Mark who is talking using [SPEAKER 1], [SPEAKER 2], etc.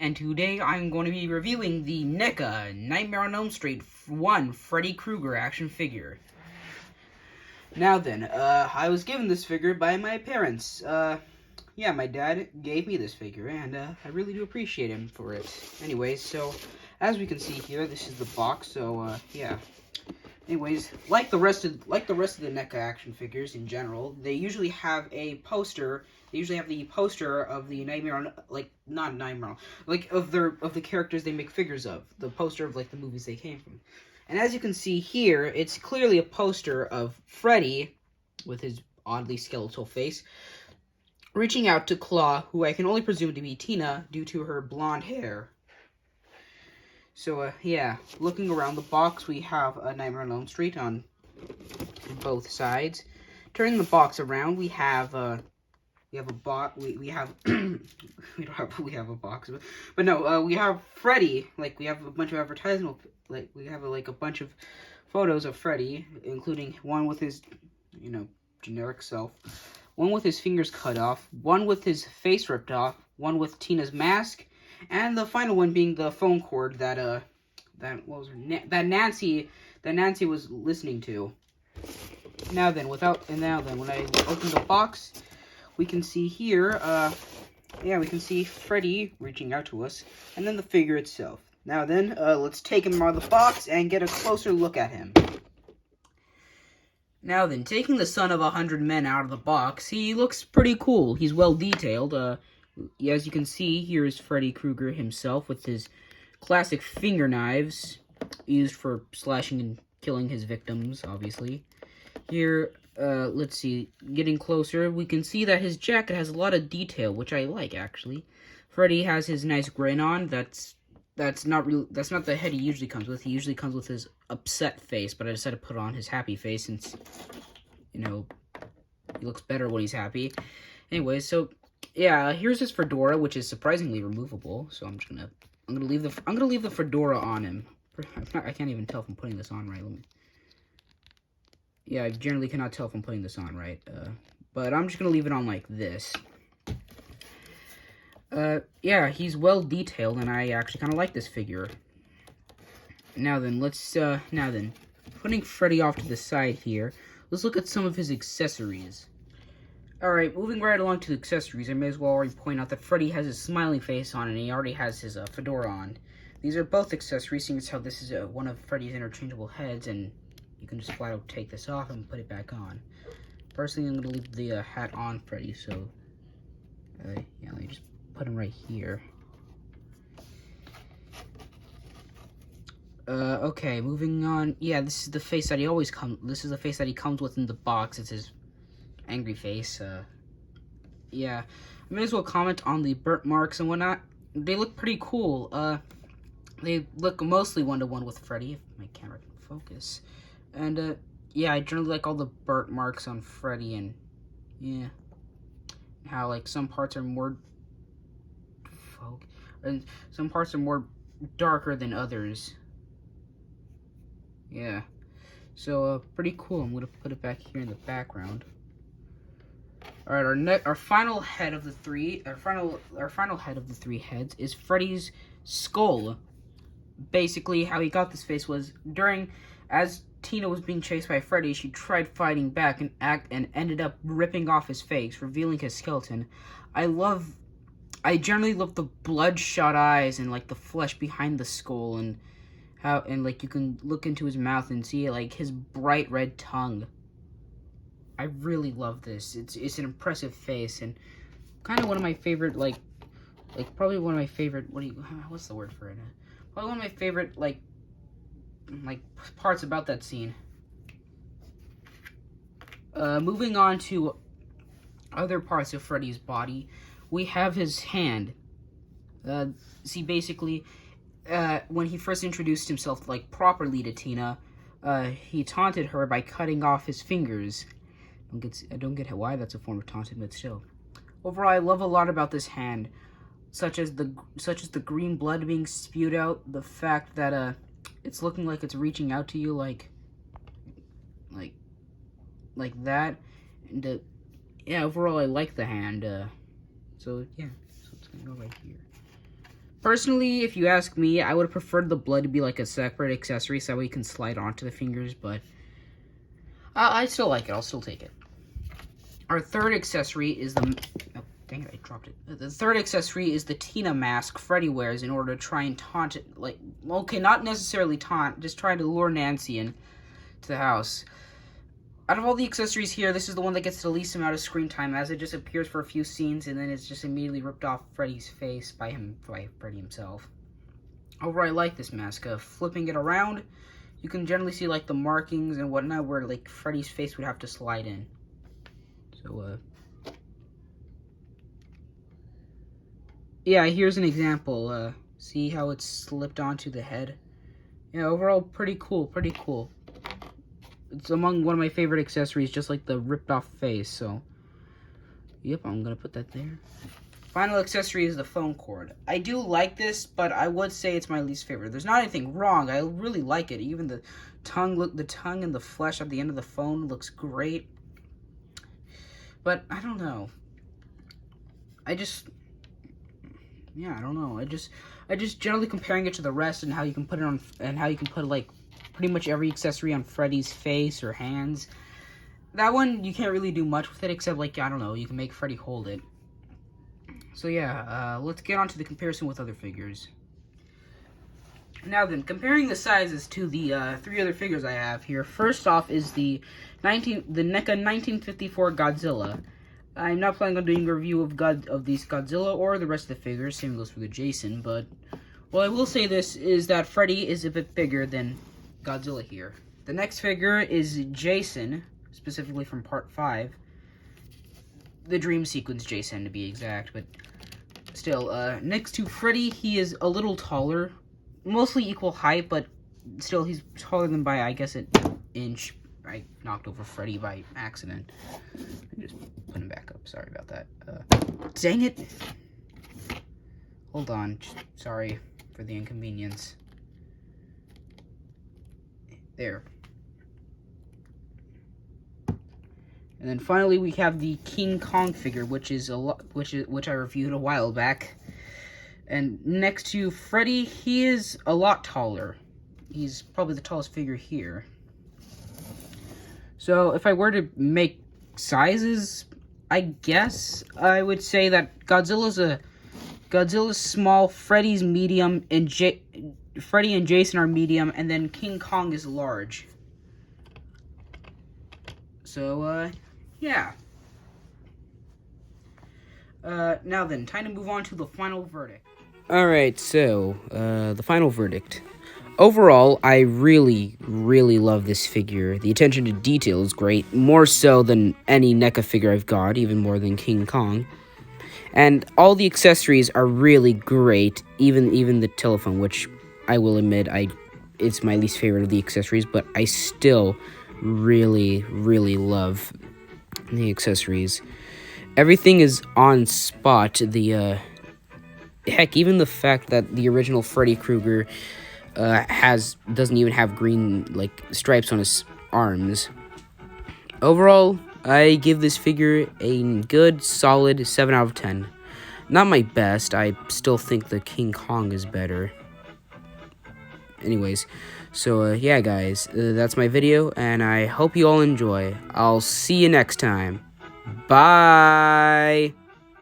[SPEAKER 1] and today I'm going to be reviewing the NECA Nightmare on Elm Street 1 Freddy Krueger action figure. Now then, I was given this figure by my parents. Yeah, my dad gave me this figure, and I really do appreciate him for it. Anyways, so as we can see here, this is the box. So yeah. Anyways, like the rest of the NECA action figures in general, they usually have a poster. They usually have the poster of the Nightmare on, not Nightmare, of the characters they make figures of. The poster of the movies they came from. And as you can see here, it's clearly a poster of Freddy with his oddly skeletal face reaching out to Claw, who I can only presume to be Tina due to her blonde hair. So, yeah, looking around the box, we have a Nightmare on Elm Street on both sides. Turning the box around, we have a box. We have we have a box, but no, we have Freddy. We have a bunch of advertisement. We have a bunch of photos of Freddy, including one with his, generic self, one with his fingers cut off, one with his face ripped off, one with Tina's mask. And the final one being the phone cord that Nancy was listening to. Now then, when I open the box, we can see here, we can see Freddy reaching out to us, and then the figure itself. Now then, let's take him out of the box and get a closer look at him. Now then, taking the son of 100 men out of the box, he looks pretty cool. He's well detailed. As you can see, here is Freddy Krueger himself with his classic finger knives used for slashing and killing his victims, obviously. Here, let's see, getting closer, we can see that his jacket has a lot of detail, which I like, actually. Freddy has his nice grin on. That's not the head he usually comes with. He usually comes with his upset face, but I decided to put on his happy face since, he looks better when he's happy. Anyway, so yeah, here's his fedora, which is surprisingly removable. So I'm gonna leave the fedora on him. I can't even tell if I'm putting this on right. Yeah, I generally cannot tell if I'm putting this on right. But I'm just gonna leave it on like this. Yeah, he's well detailed, and I actually kind of like this figure. Now then, putting Freddy off to the side here, let's look at some of his accessories. Alright, moving right along to the accessories, I may as well already point out that Freddy has his smiling face on, and he already has his fedora on. These are both accessories, seeing as how this is one of Freddy's interchangeable heads, and you can just flat out take this off and put it back on. Personally, I'm going to leave the hat on Freddy, so yeah, let me just put him right here. Okay, moving on. Yeah, this is the face that he always this is the face that he comes with in the box. It's his angry face. Yeah, I may as well comment on the burnt marks and whatnot. They look pretty cool. They look mostly one-to-one with Freddy, if my camera can focus. And yeah, I generally like all the burnt marks on Freddy, and yeah, how some parts are more and some parts are more darker than others. Yeah, so pretty cool. I'm gonna put it back here in the background. All right, our final head of the three heads is Freddy's skull. Basically, how he got this face was as Tina was being chased by Freddy, she tried fighting back and ended up ripping off his face, revealing his skeleton. I generally love the bloodshot eyes and the flesh behind the skull, and you can look into his mouth and see his bright red tongue. I really love this. It's an impressive face, and kind of one of my favorite probably one of my favorite what's the word for it? Probably one of my favorite parts about that scene. Moving on to other parts of Freddy's body, we have his hand. See, basically, when he first introduced himself properly to Tina, he taunted her by cutting off his fingers. I don't get why that's a form of taunting, but still. Overall, I love a lot about this hand, such as the green blood being spewed out, the fact that it's looking like it's reaching out to you like that, and yeah, overall I like the hand. So yeah, so it's gonna go right here. Personally, if you ask me, I would have preferred the blood to be like a separate accessory so that way you can slide onto the fingers, but I still like it. I'll still take it. Our third accessory is the... Oh, dang it, I dropped it. The third accessory is the Tina mask Freddy wears in order to try and taunt it. Like, okay, not necessarily taunt, just trying to lure Nancy in to the house. Out of all the accessories here, this is the one that gets the least amount of screen time, as it just appears for a few scenes and then it's just immediately ripped off Freddy's face by Freddy himself. Overall, I like this mask. Flipping it around, you can generally see like the markings and whatnot where like Freddy's face would have to slide in. So, yeah, here's an example. See how it's slipped onto the head? Yeah, overall, pretty cool, pretty cool. It's among one of my favorite accessories, just like the ripped off face, so yep, I'm gonna put that there. Final accessory is the phone cord. I do like this, but I would say it's my least favorite. There's not anything wrong. I really like it. Even the tongue and the flesh at the end of the phone looks great. But I don't know. I don't know. I just generally comparing it to the rest and how you can put it on and how you can put like pretty much every accessory on Freddy's face or hands. That one, you can't really do much with it, except, like, I don't know, you can make Freddy hold it. So, yeah, let's get on to the comparison with other figures. Now then, comparing the sizes to the three other figures I have here. First off is the NECA 1954 Godzilla. I'm not planning on doing a review of these Godzilla or the rest of the figures. Same goes for the Jason, but what I will say this is that Freddy is a bit bigger than Godzilla here. The next figure is Jason, specifically from Part 5. The Dream Sequence Jason, to be exact, but still, next to Freddy, he is a little taller. Mostly equal height, but still, he's taller than by, I guess, an inch. I knocked over Freddy by accident. I just put him back up. Sorry about that. Dang it! Hold on. Sorry for the inconvenience. There. And then finally we have the King Kong figure, which I reviewed a while back. And next to Freddy, he is a lot taller. He's probably the tallest figure here. So if I were to make sizes, I guess I would say that Godzilla's small, Freddy's medium, and Freddy and Jason are medium, and then King Kong is large. So, yeah. Now then, time to move on to the final verdict. Alright, so, the final verdict. Overall, I really, really love this figure. The attention to detail is great, more so than any NECA figure I've got, even more than King Kong. And all the accessories are really great, even the telephone, which I will admit it's my least favorite of the accessories, but I still really, really love the accessories. Everything is on spot. Heck, even the fact that the original Freddy Krueger doesn't even have green like stripes on his arms. Overall, I give this figure a good, solid 7 out of 10. Not my best. I still think the King Kong is better. Anyways, so yeah, guys, that's my video, and I hope you all enjoy. I'll see you next time. Bye!